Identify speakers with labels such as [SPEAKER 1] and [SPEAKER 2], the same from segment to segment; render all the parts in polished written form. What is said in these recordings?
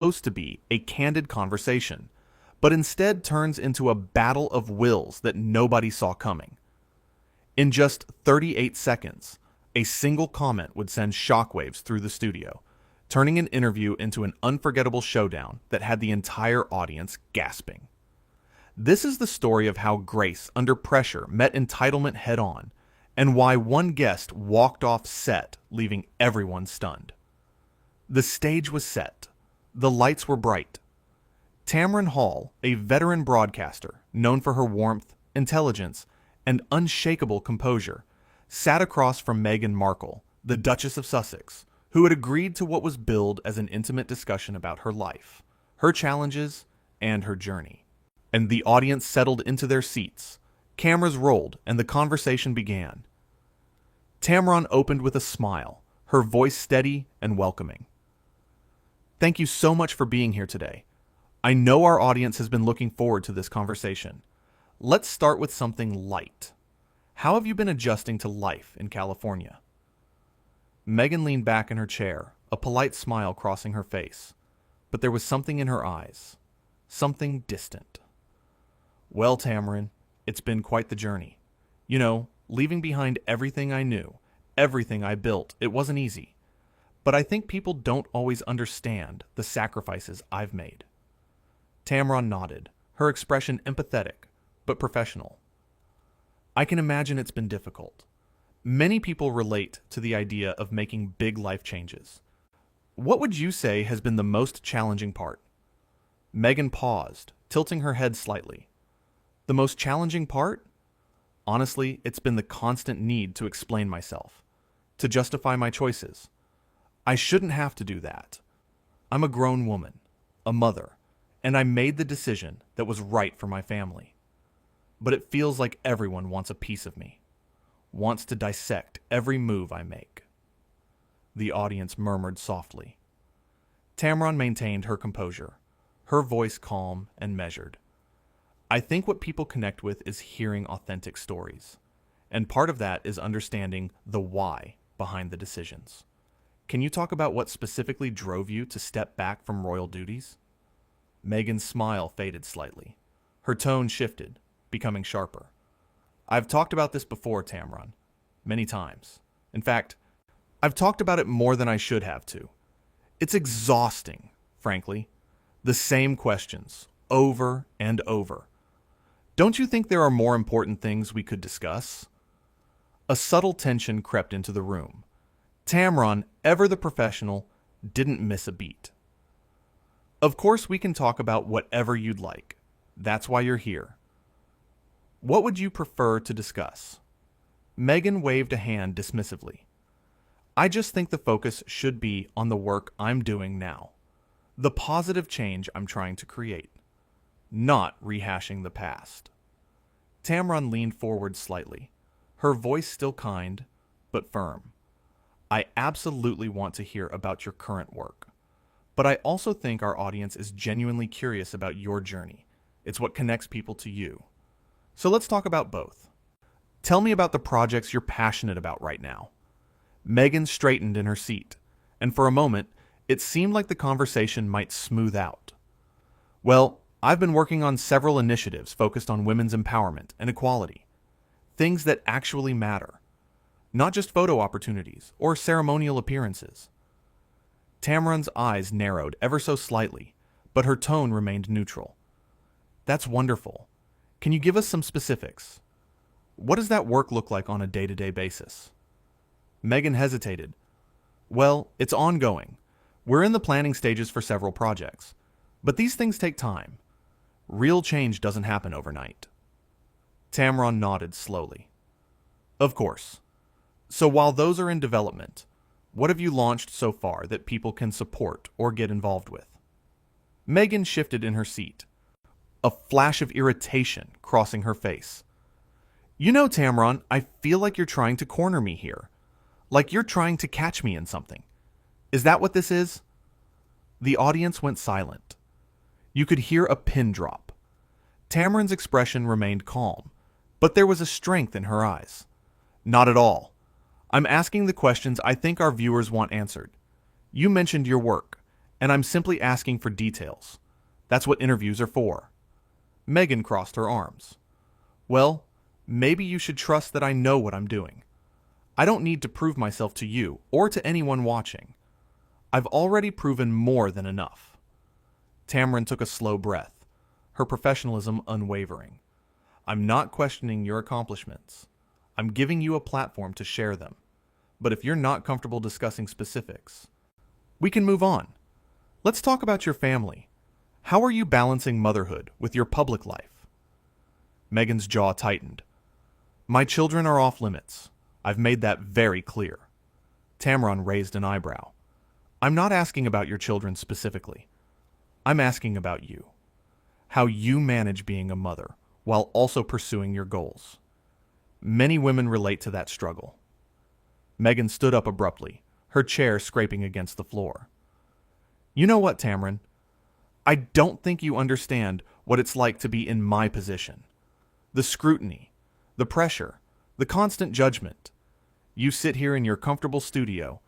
[SPEAKER 1] supposed to be a candid conversation, but instead turns into a battle of wills that nobody saw coming. In just 38 seconds, a single comment would send shockwaves through the studio, turning an interview into an unforgettable showdown that had the entire audience gasping. This is the story of how Grace, under pressure, met entitlement head-on, and why one guest walked off set, leaving everyone stunned. The stage was set. The lights were bright. Tamron Hall, a veteran broadcaster known for her warmth, intelligence, and unshakable composure, sat across from Meghan Markle, the Duchess of Sussex, who had agreed to what was billed as an intimate discussion about her life, her challenges, and her journey. And the audience settled into their seats. Cameras rolled, and the conversation began. Tamron opened with a smile, her voice steady and welcoming. "Thank you so much for being here today. I know our audience has been looking forward to this conversation. Let's start with something light. How have you been adjusting to life in California?" Meghan leaned back in her chair, a polite smile crossing her face, but there was something in her eyes, something distant. "Well, Tamron, it's been quite the journey. You know, leaving behind everything I knew, everything I built, it wasn't easy. But I think people don't always understand the sacrifices I've made." Tamron nodded, her expression empathetic, but professional. "I can imagine it's been difficult. Many people relate to the idea of making big life changes. What would you say has been the most challenging part?" Meghan paused, tilting her head slightly. "The most challenging part? Honestly, it's been the constant need to explain myself, to justify my choices. I shouldn't have to do that. I'm a grown woman, a mother, and I made the decision that was right for my family. But it feels like everyone wants a piece of me, wants to dissect every move I make." The audience murmured softly. Tamron maintained her composure, her voice calm and measured. "I think what people connect with is hearing authentic stories, and part of that is understanding the why behind the decisions. Can you talk about what specifically drove you to step back from royal duties?" Meghan's smile faded slightly. Her tone shifted, becoming sharper. "I've talked about this before, Tamron. Many times. In fact, I've talked about it more than I should have to. It's exhausting, frankly. The same questions, over and over. Don't you think there are more important things we could discuss?" A subtle tension crept into the room. Tamron, ever the professional, didn't miss a beat. "Of course we can talk about whatever you'd like. That's why you're here. What would you prefer to discuss?" Meghan waved a hand dismissively. "I just think the focus should be on the work I'm doing now, the positive change I'm trying to create, not rehashing the past." Tamron leaned forward slightly, her voice still kind, but firm. "I absolutely want to hear about your current work, but I also think our audience is genuinely curious about your journey. It's what connects people to you. So let's talk about both. Tell me about the projects you're passionate about right now." Meghan straightened in her seat, and for a moment, it seemed like the conversation might smooth out. "Well, I've been working on several initiatives focused on women's empowerment and equality. Things that actually matter. Not just photo opportunities or ceremonial appearances." Tamron's eyes narrowed ever so slightly, but her tone remained neutral. "That's wonderful. Can you give us some specifics? What does that work look like on a day-to-day basis?" Meghan hesitated. "Well, it's ongoing. We're in the planning stages for several projects. But these things take time. Real change doesn't happen overnight." Tamron nodded slowly. "Of course. So while those are in development, what have you launched so far that people can support or get involved with?" Meghan shifted in her seat, a flash of irritation crossing her face. "You know, Tamron, I feel like you're trying to corner me here. Like you're trying to catch me in something. Is that what this is?" The audience went silent. You could hear a pin drop. Tamron's expression remained calm, but there was a strength in her eyes. "Not at all. I'm asking the questions I think our viewers want answered. You mentioned your work, and I'm simply asking for details. That's what interviews are for. Meghan crossed her arms. Well, maybe you should trust that I know what I'm doing. I don't need to prove myself to you or to anyone watching. I've already proven more than enough. Tamron took a slow breath, her professionalism unwavering. I'm not questioning your accomplishments. I'm giving you a platform to share them. But if you're not comfortable discussing specifics, we can move on. Let's talk about your family. How are you balancing motherhood with your public life? Meghan's jaw tightened. My children are off limits. I've made that very clear. Tamron raised an eyebrow. I'm not asking about your children specifically. I'm asking about you. How you manage being a mother while also pursuing your goals. Many women relate to that struggle. Meghan stood up abruptly, her chair scraping against the floor. You know what, Tamron? I don't think you understand what it's like to be in my position. The scrutiny, the pressure, the constant judgment. You sit here in your comfortable studio,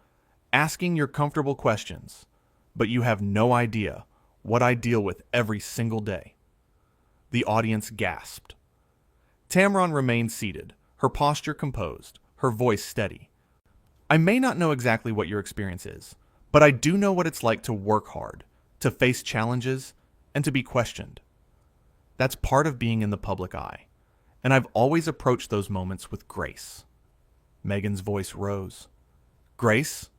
[SPEAKER 1] asking your comfortable questions, but you have no idea what I deal with every single day. The audience gasped. Tamron remained seated, her posture composed, her voice steady. I may not know exactly what your experience is, but I do know what it's like to work hard, to face challenges, and to be questioned. That's part of being in the public eye, and I've always approached those moments with grace. Meghan's voice rose. Grace?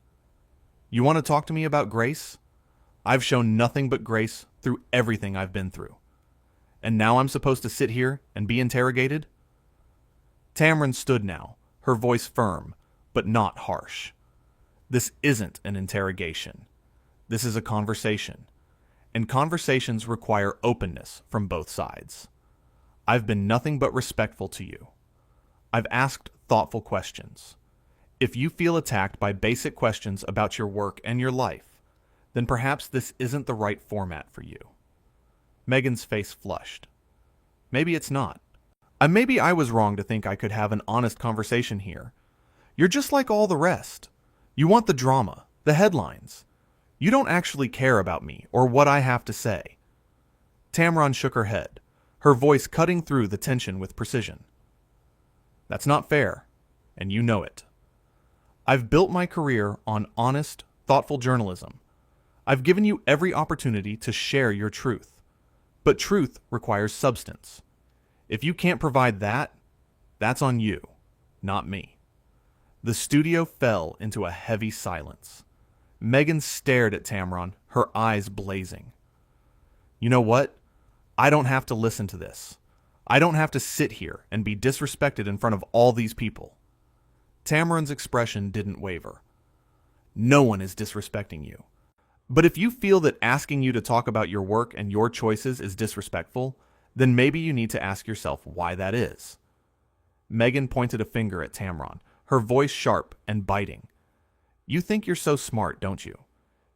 [SPEAKER 1] You want to talk to me about grace? I've shown nothing but grace through everything I've been through. And now I'm supposed to sit here and be interrogated? Tamron stood now, her voice firm, but not harsh. This isn't an interrogation. This is a conversation. And conversations require openness from both sides. I've been nothing but respectful to you. I've asked thoughtful questions. If you feel attacked by basic questions about your work and your life, then perhaps this isn't the right format for you. Meghan's face flushed. Maybe it's not. Maybe I was wrong to think I could have an honest conversation here. You're just like all the rest. You want the drama, the headlines. You don't actually care about me or what I have to say. Tamron shook her head, her voice cutting through the tension with precision. That's not fair, and you know it. I've built my career on honest, thoughtful journalism. I've given you every opportunity to share your truth. But truth requires substance. If you can't provide that, that's on you, not me. The studio fell into a heavy silence. Meghan stared at Tamron, her eyes blazing. You know what? I don't have to listen to this. I don't have to sit here and be disrespected in front of all these people. Tamron's expression didn't waver. No one is disrespecting you. But if you feel that asking you to talk about your work and your choices is disrespectful, then maybe you need to ask yourself why that is. Meghan pointed a finger at Tamron, her voice sharp and biting. You think you're so smart, don't you?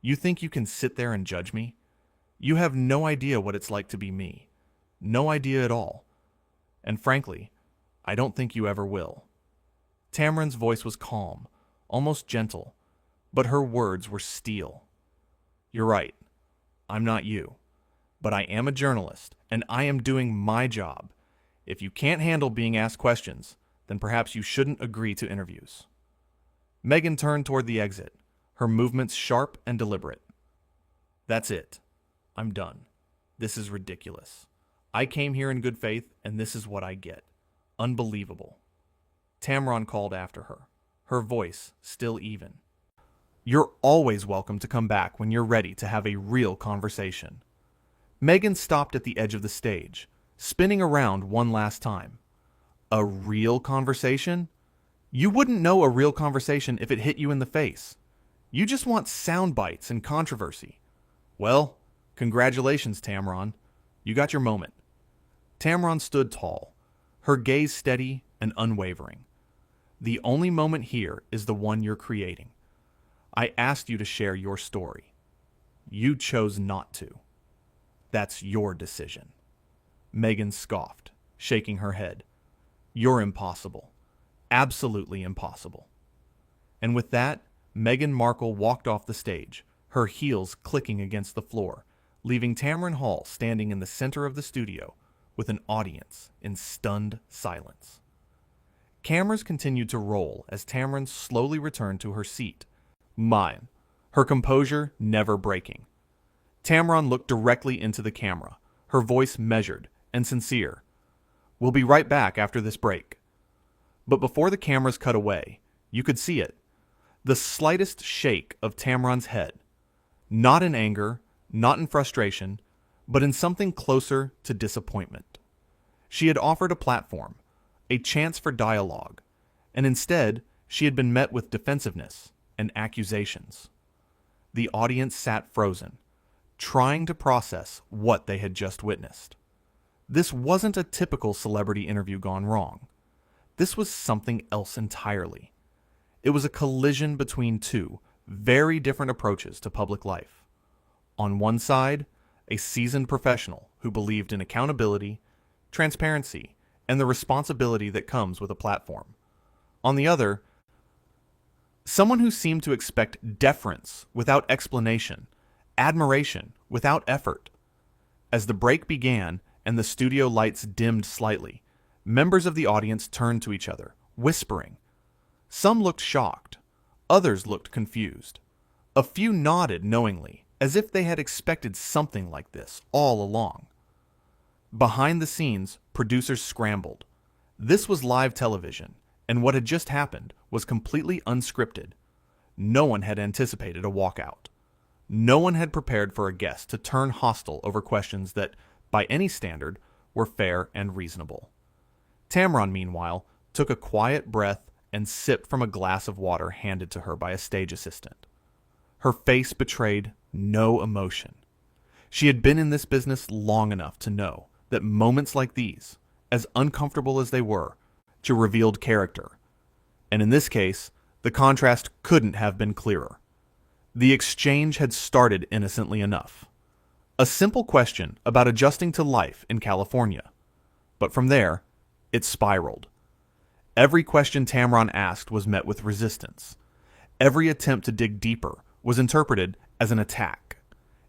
[SPEAKER 1] You think you can sit there and judge me? You have no idea what it's like to be me. No idea at all. And frankly, I don't think you ever will. Tamron's voice was calm, almost gentle, but her words were steel. You're right. I'm not you. But I am a journalist, and I am doing my job. If you can't handle being asked questions, then perhaps you shouldn't agree to interviews. Meghan turned toward the exit, her movements sharp and deliberate. That's it. I'm done. This is ridiculous. I came here in good faith, and this is what I get. Unbelievable. Tamron called after her, her voice still even. You're always welcome to come back when you're ready to have a real conversation. Meghan stopped at the edge of the stage, spinning around one last time. A real conversation? You wouldn't know a real conversation if it hit you in the face. You just want sound bites and controversy. Well, congratulations, Tamron. You got your moment. Tamron stood tall, her gaze steady and unwavering. The only moment here is the one you're creating. I asked you to share your story. You chose not to. That's your decision. Meghan scoffed, shaking her head. You're impossible. Absolutely impossible. And with that, Meghan Markle walked off the stage, her heels clicking against the floor, leaving Tamron Hall standing in the center of the studio with an audience in stunned silence. Cameras continued to roll as Tamron slowly returned to her seat, mime, her composure never breaking. Tamron looked directly into the camera, her voice measured and sincere. "We'll be right back after this break." But before the cameras cut away, you could see it. The slightest shake of Tamron's head. Not in anger, not in frustration, but in something closer to disappointment. She had offered a platform, a chance for dialogue, and instead she had been met with defensiveness and accusations. The audience sat frozen, trying to process what they had just witnessed. This wasn't a typical celebrity interview gone wrong. This was something else entirely. It was a collision between two very different approaches to public life. On one side, a seasoned professional who believed in accountability, transparency, and the responsibility that comes with a platform. On the other, someone who seemed to expect deference without explanation, admiration without effort. As the break began and the studio lights dimmed slightly, members of the audience turned to each other, whispering. Some looked shocked, others looked confused. A few nodded knowingly, as if they had expected something like this all along. Behind the scenes, producers scrambled. This was live television, and what had just happened was completely unscripted. No one had anticipated a walkout. No one had prepared for a guest to turn hostile over questions that, by any standard, were fair and reasonable. Tamron, meanwhile, took a quiet breath and sipped from a glass of water handed to her by a stage assistant. Her face betrayed no emotion. She had been in this business long enough to know that moments like these, as uncomfortable as they were, revealed character. And in this case, the contrast couldn't have been clearer. The exchange had started innocently enough. A simple question about adjusting to life in California. But from there, it spiraled. Every question Tamron asked was met with resistance. Every attempt to dig deeper was interpreted as an attack.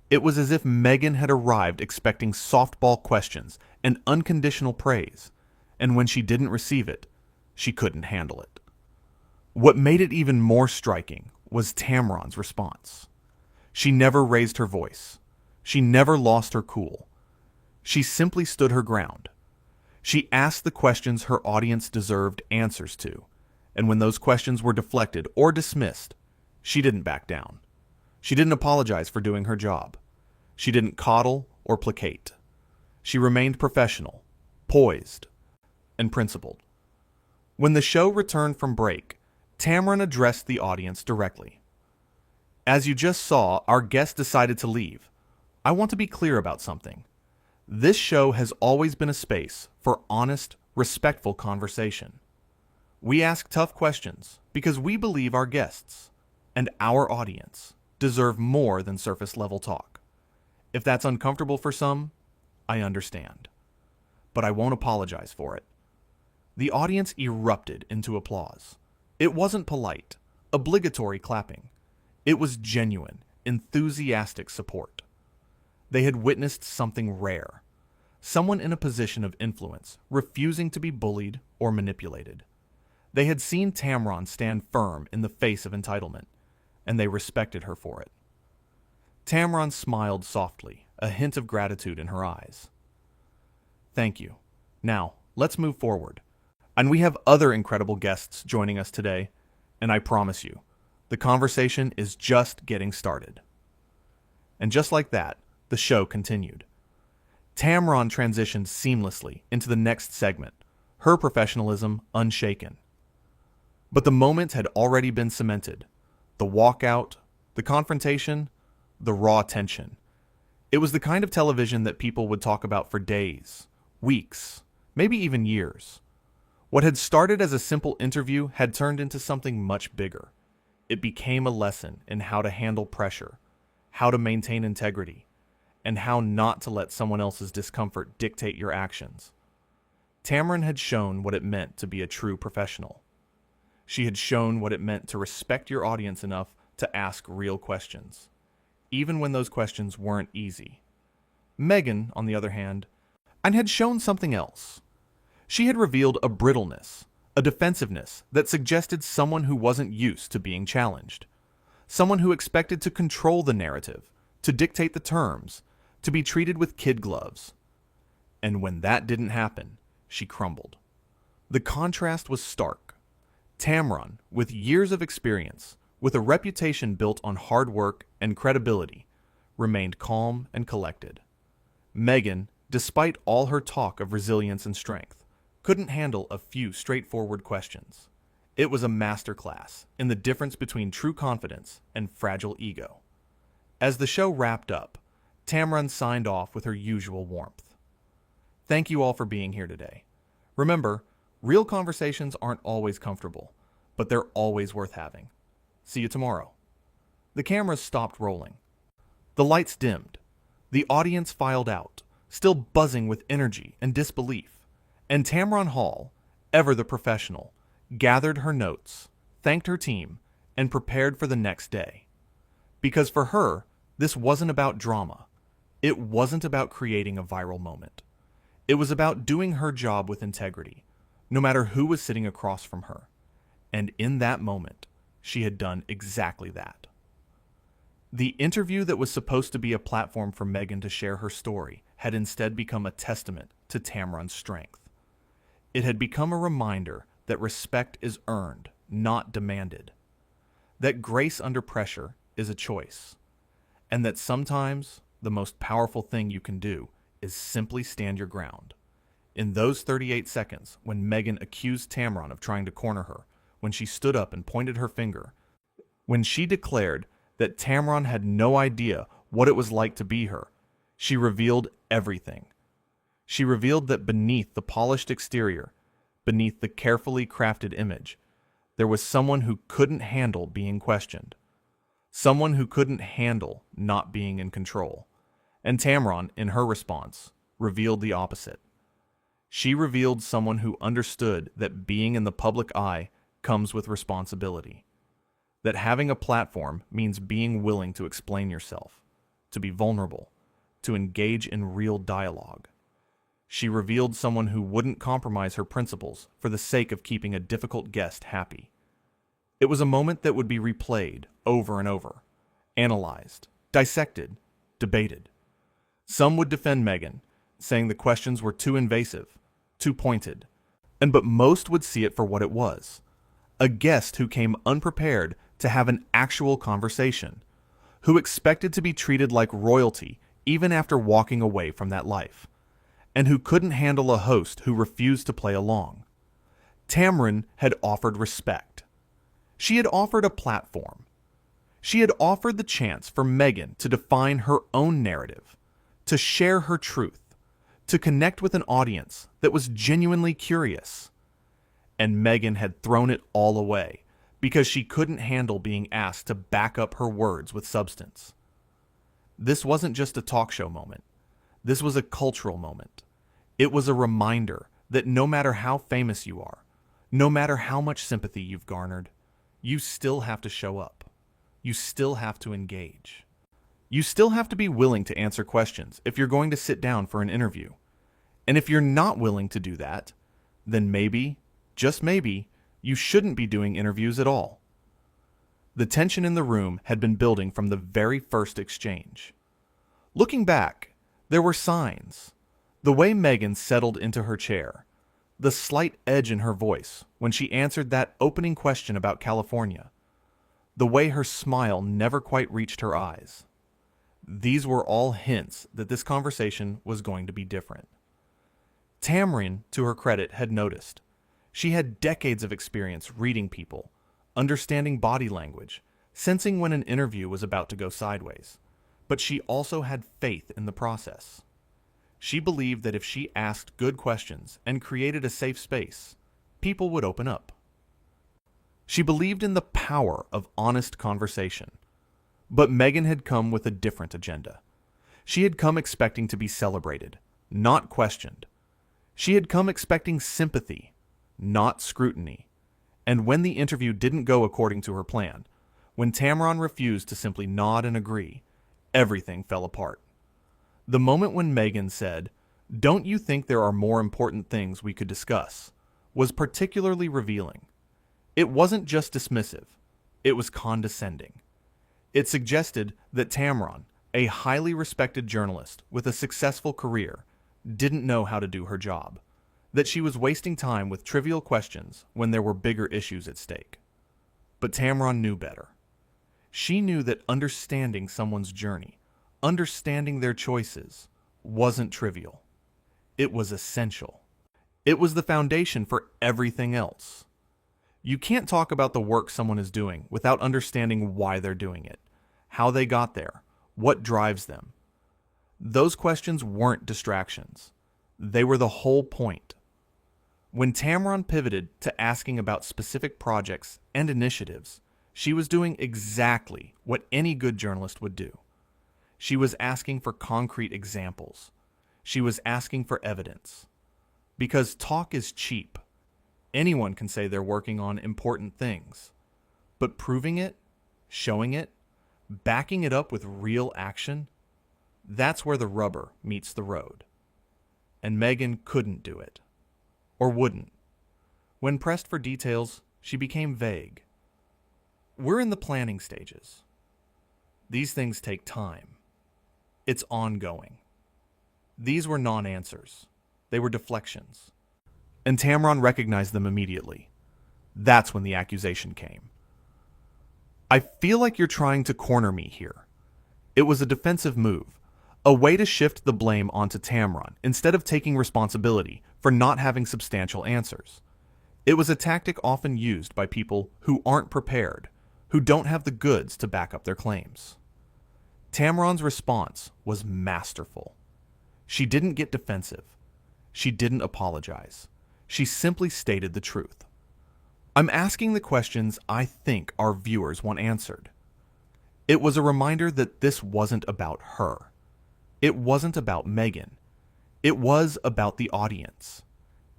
[SPEAKER 1] It was as if Meghan had arrived expecting softball questions and unconditional praise, and when she didn't receive it, she couldn't handle it. What made it even more striking was Tamron's response. She never raised her voice. She never lost her cool. She simply stood her ground. She asked the questions her audience deserved answers to, and when those questions were deflected or dismissed, she didn't back down. She didn't apologize for doing her job. She didn't coddle or placate. She remained professional, poised, and principled. When the show returned from break, Tamron addressed the audience directly. "As you just saw, our guest decided to leave. I want to be clear about something. This show has always been a space for honest, respectful conversation. We ask tough questions because we believe our guests and our audience deserve more than surface-level talk. If that's uncomfortable for some, I understand. But I won't apologize for it." The audience erupted into applause. It wasn't polite, obligatory clapping. It was genuine, enthusiastic support. They had witnessed something rare. Someone in a position of influence, refusing to be bullied or manipulated. They had seen Tamron stand firm in the face of entitlement, and they respected her for it. Tamron smiled softly, a hint of gratitude in her eyes. "Thank you. Now, let's move forward. And we have other incredible guests joining us today, and I promise you, the conversation is just getting started." And just like that, the show continued. Tamron transitioned seamlessly into the next segment, her professionalism unshaken. But the moment had already been cemented. The walkout, the confrontation, the raw tension. It was the kind of television that people would talk about for days, weeks, maybe even years. What had started as a simple interview had turned into something much bigger. It became a lesson in how to handle pressure, how to maintain integrity, and how not to let someone else's discomfort dictate your actions. Tamron had shown what it meant to be a true professional. She had shown what it meant to respect your audience enough to ask real questions. even when those questions weren't easy. Meghan, on the other hand, had shown something else. She had revealed a brittleness, a defensiveness that suggested someone who wasn't used to being challenged. Someone who expected to control the narrative, to dictate the terms, to be treated with kid gloves. And when that didn't happen, she crumbled. The contrast was stark. Tamron, with years of experience, with a reputation built on hard work and credibility, remained calm and collected. Meghan, despite all her talk of resilience and strength, couldn't handle a few straightforward questions. It was a masterclass in the difference between true confidence and fragile ego. As the show wrapped up, Tamron signed off with her usual warmth. Thank you all for being here today. Remember, real conversations aren't always comfortable, but they're always worth having. See you tomorrow. The cameras stopped rolling. The lights dimmed. The audience filed out, still buzzing with energy and disbelief. And Tamron Hall, ever the professional, gathered her notes, thanked her team, and prepared for the next day. Because for her, this wasn't about drama. It wasn't about creating a viral moment. It was about doing her job with integrity, no matter who was sitting across from her. And in that moment, she had done exactly that. The interview that was supposed to be a platform for Meghan to share her story had instead become a testament to Tamron's strength. It had become a reminder that respect is earned, not demanded. That grace under pressure is a choice. And that sometimes the most powerful thing you can do is simply stand your ground. In those 38 seconds, when Meghan accused Tamron of trying to corner her, when she stood up and pointed her finger, when she declared that Tamron had no idea what it was like to be her, she revealed everything. She revealed that beneath the polished exterior, beneath the carefully crafted image, there was someone who couldn't handle being questioned. Someone who couldn't handle not being in control. And Tamron, in her response, revealed the opposite. She revealed someone who understood that being in the public eye comes with responsibility. That having a platform means being willing to explain yourself, to be vulnerable, to engage in real dialogue. She revealed someone who wouldn't compromise her principles for the sake of keeping a difficult guest happy. It was a moment that would be replayed over and over, analyzed, dissected, debated. Some would defend Meghan, saying the questions were too invasive, too pointed, but most would see it for what it was. A guest who came unprepared to have an actual conversation, who expected to be treated like royalty even after walking away from that life, and who couldn't handle a host who refused to play along. Tamron had offered respect. She had offered a platform. She had offered the chance for Meghan to define her own narrative, to share her truth, to connect with an audience that was genuinely curious. And Meghan had thrown it all away because she couldn't handle being asked to back up her words with substance. This wasn't just a talk show moment. This was a cultural moment. It was a reminder that no matter how famous you are, no matter how much sympathy you've garnered, you still have to show up. You still have to engage. You still have to be willing to answer questions if you're going to sit down for an interview. And if you're not willing to do that, then maybe, just maybe, you shouldn't be doing interviews at all. The tension in the room had been building from the very first exchange. Looking back, there were signs. The way Meghan settled into her chair, the slight edge in her voice when she answered that opening question about California, the way her smile never quite reached her eyes. These were all hints that this conversation was going to be different. Tamron, to her credit, had noticed. She had decades of experience reading people, understanding body language, sensing when an interview was about to go sideways. But she also had faith in the process. She believed that if she asked good questions and created a safe space, people would open up. She believed in the power of honest conversation. But Meghan had come with a different agenda. She had come expecting to be celebrated, not questioned. She had come expecting sympathy, not scrutiny. And when the interview didn't go according to her plan, when Tamron refused to simply nod and agree, everything fell apart. The moment when Meghan said, "Don't you think there are more important things we could discuss?" was particularly revealing. It wasn't just dismissive, it was condescending. It suggested that Tamron, a highly respected journalist with a successful career, didn't know how to do her job, that she was wasting time with trivial questions when there were bigger issues at stake. But Tamron knew better. She knew that understanding someone's journey, understanding their choices, wasn't trivial. It was essential. It was the foundation for everything else. You can't talk about the work someone is doing without understanding why they're doing it, how they got there, what drives them. Those questions weren't distractions. They were the whole point. When Tamron pivoted to asking about specific projects and initiatives, she was doing exactly what any good journalist would do. She was asking for concrete examples. She was asking for evidence. Because talk is cheap. Anyone can say they're working on important things. But proving it, showing it, backing it up with real action, that's where the rubber meets the road. And Meghan couldn't do it. Or wouldn't. When pressed for details, she became vague. We're in the planning stages. These things take time. It's ongoing. These were non-answers. They were deflections. And Tamron recognized them immediately. That's when the accusation came. "I feel like you're trying to corner me here." It was a defensive move, a way to shift the blame onto Tamron instead of taking responsibility for not having substantial answers. It was a tactic often used by people who aren't prepared, who don't have the goods to back up their claims. Tamron's response was masterful. She didn't get defensive. She didn't apologize. She simply stated the truth. "I'm asking the questions I think our viewers want answered." It was a reminder that this wasn't about her. It wasn't about Meghan. It was about the audience.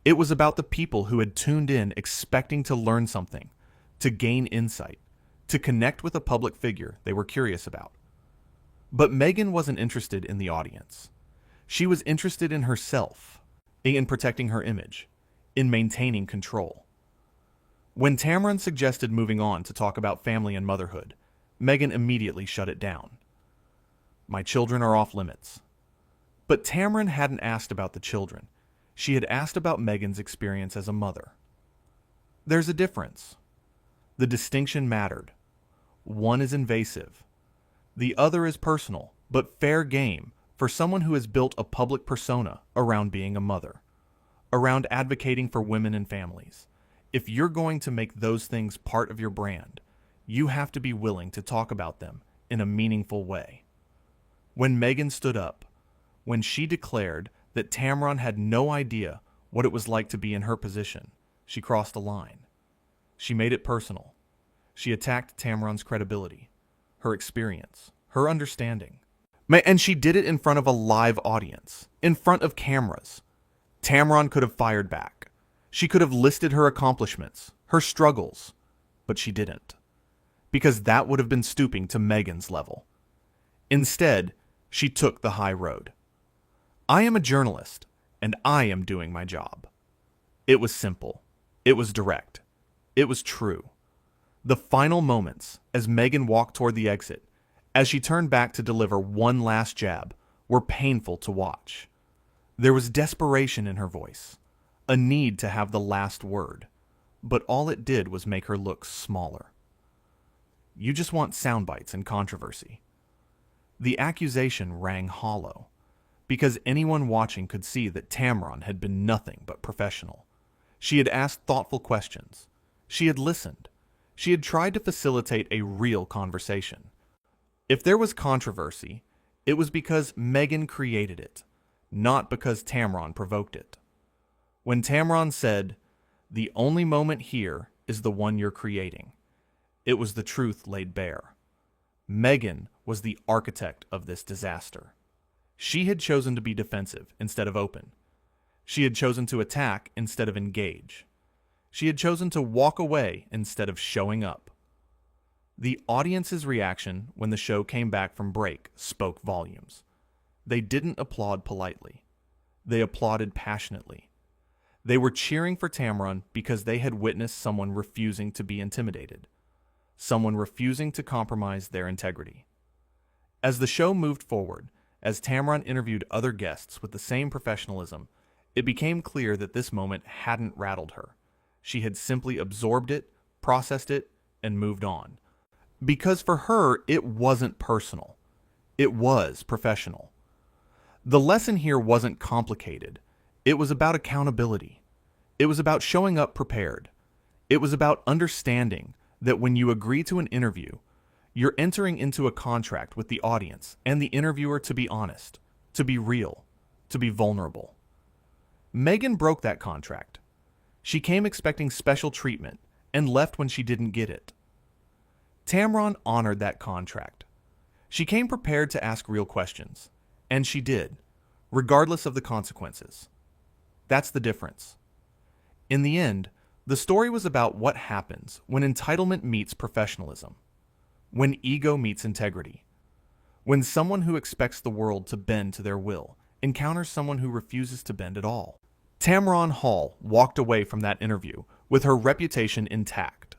[SPEAKER 1] It was about the people who had tuned in expecting to learn something, to gain insight, to connect with a public figure they were curious about. But Meghan wasn't interested in the audience. She was interested in herself, in protecting her image, in maintaining control. When Tamron suggested moving on to talk about family and motherhood, Meghan immediately shut it down. "My children are off limits." But Tamron hadn't asked about the children. She had asked about Meghan's experience as a mother. There's a difference. The distinction mattered. One is invasive. The other is personal, but fair game for someone who has built a public persona around being a mother, around advocating for women and families. If you're going to make those things part of your brand, you have to be willing to talk about them in a meaningful way. When Meghan stood up, when she declared that Tamron had no idea what it was like to be in her position, she crossed a line. She made it personal. She attacked Tamron's credibility, her experience, her understanding. And she did it in front of a live audience, in front of cameras. Tamron could have fired back. She could have listed her accomplishments, her struggles, but she didn't. Because that would have been stooping to Meghan's level. Instead, she took the high road. "I am a journalist, and I am doing my job." It was simple. It was direct. It was true. The final moments, as Meghan walked toward the exit, as she turned back to deliver one last jab, were painful to watch. There was desperation in her voice, a need to have the last word, but all it did was make her look smaller. You just want sound bites and controversy. The accusation rang hollow, because anyone watching could see that Tamron had been nothing but professional. She had asked thoughtful questions. She had listened. She had tried to facilitate a real conversation. If there was controversy, it was because Meghan created it, not because Tamron provoked it. When Tamron said, "The only moment here is the one you're creating," it was the truth laid bare. Meghan was the architect of this disaster. She had chosen to be defensive instead of open. She had chosen to attack instead of engage. She had chosen to walk away instead of showing up. The audience's reaction when the show came back from break spoke volumes. They didn't applaud politely. They applauded passionately. They were cheering for Tamron because they had witnessed someone refusing to be intimidated, someone refusing to compromise their integrity. As the show moved forward, as Tamron interviewed other guests with the same professionalism, it became clear that this moment hadn't rattled her. She had simply absorbed it, processed it, and moved on. Because for her, it wasn't personal. It was professional. The lesson here wasn't complicated. It was about accountability. It was about showing up prepared. It was about understanding that when you agree to an interview, you're entering into a contract with the audience and the interviewer to be honest, to be real, to be vulnerable. Meghan broke that contract. She came expecting special treatment and left when she didn't get it. Tamron honored that contract. She came prepared to ask real questions, and she did, regardless of the consequences. That's the difference. In the end, the story was about what happens when entitlement meets professionalism, when ego meets integrity, when someone who expects the world to bend to their will encounters someone who refuses to bend at all. Tamron Hall walked away from that interview with her reputation intact,